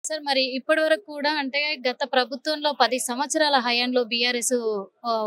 Sir మరి ఇప్పటి వరకు కూడా అంటే గత ప్రభుత్వంలో 10 సంవత్సరాల హయాంలో బీఆర్ఎస్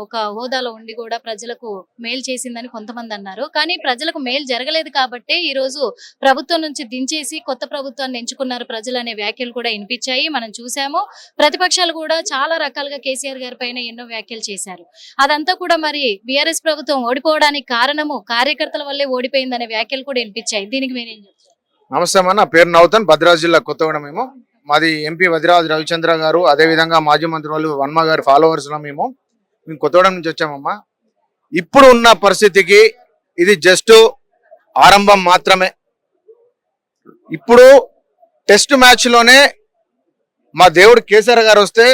ఒక హోదాలో ఉండి కూడా ప్రజలకు మేలు చేసిందని కొంతమంది అన్నారు. కానీ ప్రజలకు మేలు జరగలేదు కాబట్టి ఈ రోజు ప్రభుత్వం నుంచి దించేసి కొత్త ప్రభుత్వాన్ని ఎంచుకున్నారు ప్రజలు అనే వ్యాఖ్యలు కూడా వినిపించాయి. మనం చూసాము. ప్రతిపక్షాలు కూడా చాలా రకాలుగా కేసీఆర్ గారి పైన ఎన్నో వ్యాఖ్యలు చేశారు. అదంతా కూడా మరి బీఆర్ఎస్ ప్రభుత్వం ఓడిపోవడానికి కారణము కార్యకర్తల వల్లే ఓడిపోయిందనే వ్యాఖ్యలు కూడా వినిపించాయి. దీనికి మీరేం చెప్తారు? నమస్తే అన్న, నా పేరు నౌతన్, భద్రాద్రి జిల్లా కొత్తగూడెం. మేము మాది ఎంపీ వదిరాజ్ రవిచంద్ర గారు, అదేవిధంగా మాజీ మంత్రి వాళ్ళు వర్మ గారి ఫాలోవర్స్ మేము కొత్తగూడెం నుంచి వచ్చామమ్మా. ఇప్పుడు ఉన్న పరిస్థితికి ఇది జస్ట్ ఆరంభం మాత్రమే. ఇప్పుడు టెస్ట్ మ్యాచ్ లోనే మా దేవుడు కేసీఆర్ గారు వస్తే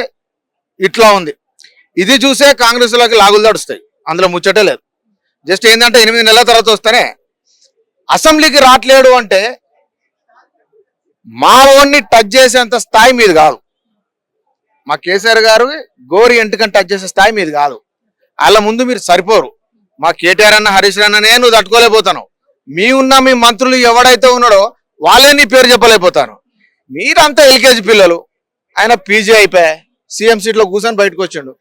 ఇట్లా ఉంది. ఇది చూసే కాంగ్రెస్ లోకి లాగులు దడుస్తాయి, అందులో ముచ్చటే లేదు. జస్ట్ ఏంటంటే 8 నెలల తర్వాత వస్తేనే అసెంబ్లీకి రావట్లేడు అంటే మా ఓన్ని టచ్ చేసేంత స్థాయి మీద కాదు. మా కేసీఆర్ గారు గోరి ఎంటుకని టచ్ చేసే స్థాయి మీద కాదు. అలా ముందు మీరు సరిపోరు. మా కేటీఆర్ అన్న, హరీష్ అన్ననే నువ్వు తట్టుకోలేకపోతాను. మీ మంత్రులు ఎవడైతే ఉన్నాడో వాళ్ళే నీ పేరు చెప్పలేకపోతాను. మీరంతా ఎల్కేజీ పిల్లలు. ఆయన పీజీ అయిపోయా సీఎం సీట్లో కూర్చొని బయటకు వచ్చిండు.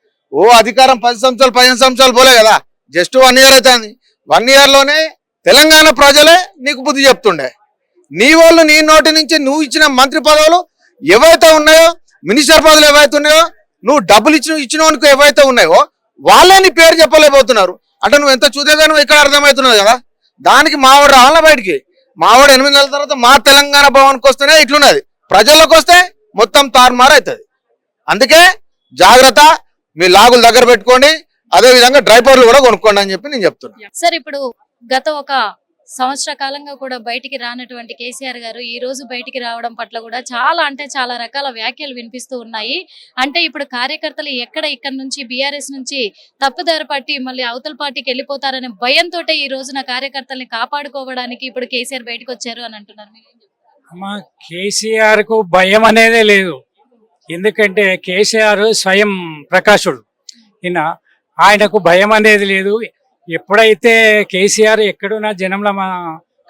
అధికారం 15 సంవత్సరాలు పోలే కదా, జస్ట్ 1 ఇయర్ అవుతుంది. 1 ఇయర్ లోనే తెలంగాణ ప్రజలే నీకు బుద్ధి చెప్తుండే. నీ వాళ్ళు నీ నోటి నుంచి నువ్వు ఇచ్చిన మంత్రి పదవులు ఏవైతే ఉన్నాయో, మినిస్టర్ పదవులు ఏవైతే ఉన్నాయో, నువ్వు డబ్బులు ఇచ్చినోనికి ఏవైతే ఉన్నాయో వాళ్ళే నీ పేరు చెప్పలేకపోతున్నారు. అంటే నువ్వు ఎంత చూదేగా నువ్వు ఇక్కడ అర్థమవుతున్నావు కదా. దానికి మావాడు రావాల బయటికి. మావాడు 8 నెలల తర్వాత మా తెలంగాణ భవన్కి వస్తేనే ఇట్లున్నది, ప్రజల్లోకి వస్తే మొత్తం తారుమారు అవుతుంది. అందుకే జాగ్రత్త, మీ లాగులు దగ్గర పెట్టుకోండి, అదే విధంగా డ్రైవర్లు కూడా కొనుక్కోండి అని చెప్పి నేను చెప్తున్నా. సార్ ఇప్పుడు గత ఒక సంవత్సర కాలంగా కూడా బయటికి రానటువంటి కేసీఆర్ గారు ఈ రోజు బయటికి రావడం పట్ల కూడా చాలా రకాల వ్యాఖ్యలు వినిపిస్తూ ఉన్నాయి. అంటే ఇప్పుడు కార్యకర్తలు ఇక్కడ నుంచి బీఆర్ఎస్ నుంచి తప్పుదారి పట్టి మళ్ళీ అవతల పార్టీకి వెళ్ళిపోతారనే భయంతో ఈ రోజున కార్యకర్తల్ని కాపాడుకోవడానికి ఇప్పుడు కేసీఆర్ బయటకు వచ్చారు అని అంటున్నారు. అమ్మా, కేసీఆర్ కు భయం అనేదే లేదు. ఎందుకంటే కేసీఆర్ స్వయం ప్రకాశుడు. ఆయనకు భయం అనేది లేదు. ఎప్పుడైతే కేసీఆర్ ఎక్కడున్నా జనంలో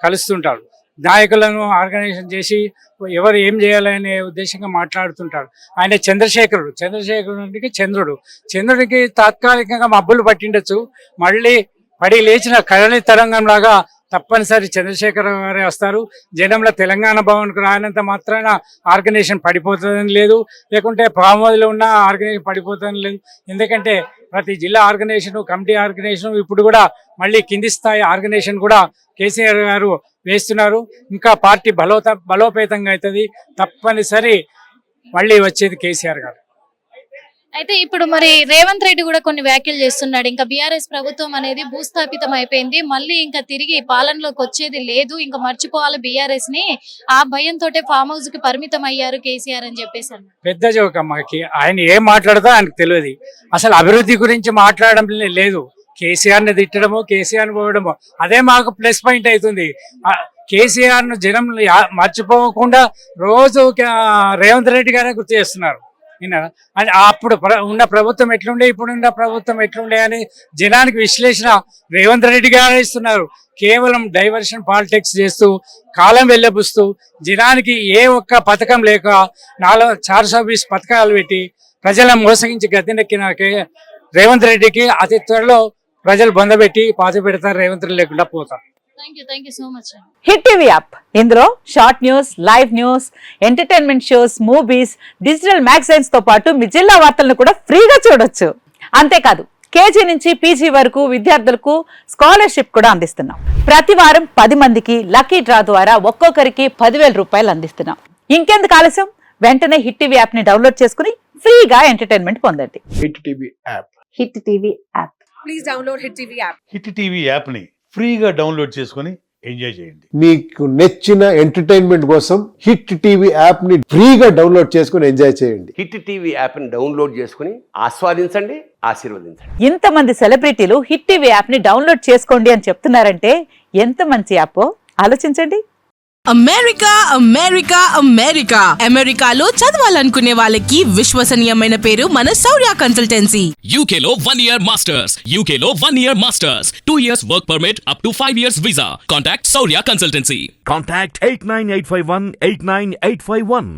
కలుస్తుంటాడు, నాయకులను ఆర్గనైజేషన్ చేసి ఎవరు ఏం చేయాలనే ఉద్దేశంగా మాట్లాడుతుంటాడు. ఆయన చంద్రశేఖరుడికి చంద్రుడికి తాత్కాలికంగా మబ్బులు పట్టిండొచ్చు, మళ్ళీ పడి లేచిన కళని తరంగంలాగా తప్పనిసరి చంద్రశేఖర్ గారే వస్తారు. జనంలో తెలంగాణ భవన్కు రానంత మాత్రాన ఆర్గనైజేషన్ పడిపోతుందని లేదు, లేకుంటే ప్రామోదిలో ఉన్న ఆర్గనైజేషన్ పడిపోతుందని లేదు. ఎందుకంటే ప్రతి జిల్లా ఆర్గనైజేషన్, కమిటీ ఆర్గనైజేషన్, ఇప్పుడు కూడా మళ్ళీ కింది స్థాయి ఆర్గనైజేషన్ కూడా కేసీఆర్ గారు వేస్తున్నారు. ఇంకా పార్టీ బలోపేతంగా అవుతుంది. తప్పనిసరి మళ్ళీ వచ్చేది కేసీఆర్ గారు. అయితే ఇప్పుడు మరి రేవంత్ రెడ్డి కూడా కొన్ని వ్యాఖ్యలు చేస్తున్నాడు. ఇంకా బీఆర్ఎస్ ప్రభుత్వం అనేది భూస్థాపితం అయిపోయింది, మళ్ళీ ఇంకా తిరిగి పాలనలోకి వచ్చేది లేదు, ఇంకా మర్చిపోవాలి బీఆర్ఎస్ ని, ఆ భయంతో ఫామ్ హౌస్ కి పరిమితం అయ్యారు కేసీఆర్ అని చెప్పేసి అన్నారు. పెద్ద జోక్ అమ్మకి. ఆయన ఏం మాట్లాడదో ఆయనకు తెలియదు. అసలు అభివృద్ధి గురించి మాట్లాడడం లేదు. కేసీఆర్ ని తిట్టడము, కేసీఆర్ పోవడము అదే మాకు ప్లస్ పాయింట్ అవుతుంది. కేసీఆర్ ను జనం మర్చిపోకుండా రోజు రేవంత్ రెడ్డి గారే గుర్తు చేస్తున్నారు. అప్పుడు ఉన్న ప్రభుత్వం ఎట్లుండే, ఇప్పుడున్న ప్రభుత్వం ఎట్లుండే అని జనానికి విశ్లేషణ రేవంత్ రెడ్డి గారు ఇస్తున్నారు. కేవలం డైవర్షన్ పాలిటిక్స్ చేస్తూ, కాలం వెళ్ళబుస్తూ, జనానికి ఏ ఒక్క పథకం లేక 420 పథకాలు పెట్టి ప్రజలను మోసగించి గద్దెనెక్కిన రేవంత్ రెడ్డికి అతి త్వరలో ప్రజలు బొందబెట్టి పాత పెడతారు. రేవంత్ రెడ్డి లేకుండా పోతారు. Thank you so much. Hit TV app, ఇందులో short news, live news, entertainment shows, movies, digital magazines తో పాటు మీ జిల్లా వార్తలను కూడా ఫ్రీగా చూడొచ్చు. అంతేకాదు కేజీ నుంచి పీజీ వరకు విద్యార్థులకు స్కాలర్షిప్ కూడా అందిస్తున్నాం. ప్రతి వారం 10 మందికి లక్కీ డ్రా ద్వారా ఒక్కొక్కరికి 10,000 రూపాయలు అందిస్తున్నాం. ఇంకెందుకు ఆలస్యం, వెంటనే హిట్ టీవీ యాప్ ని డౌన్లోడ్ చేసుకుని ఫ్రీగా ఎంటర్టైన్మెంట్ పొందండి. Hit TV app. Hit TV app. Please download hit TV app. Hit TV app ని ఫ్రీగా డౌన్లోడ్ చేసుకుని ఎంజాయ్ చేయండి. మీకు నచ్చిన ఎంటర్టైన్మెంట్ కోసం హిట్ టీవీ యాప్ ని ఫ్రీగా డౌన్లోడ్ చేసుకుని ఎంజాయ్ చేయండి. హిట్ టీవీ యాప్ ని డౌన్లోడ్ చేసుకుని ఆస్వాదించండి, ఆశీర్వదించండి. ఇంతమంది సెలబ్రిటీలు హిట్ టీవీ యాప్ ని డౌన్లోడ్ చేసుకోండి అని చెప్తున్నారంటే ఎంత మంచి యాప్ ఆలోచించండి. అమెరికాలో చదవాలనుకునే వాళ్ళకి విశ్వసనీయమైన పేరు మన శౌర్య కన్సల్టెన్సీ. UK లో 1 year masters, UK లో 1 year masters, 2 years work permit up to 5 years visa. Contact Saurya Consultancy. Contact 89851 89851.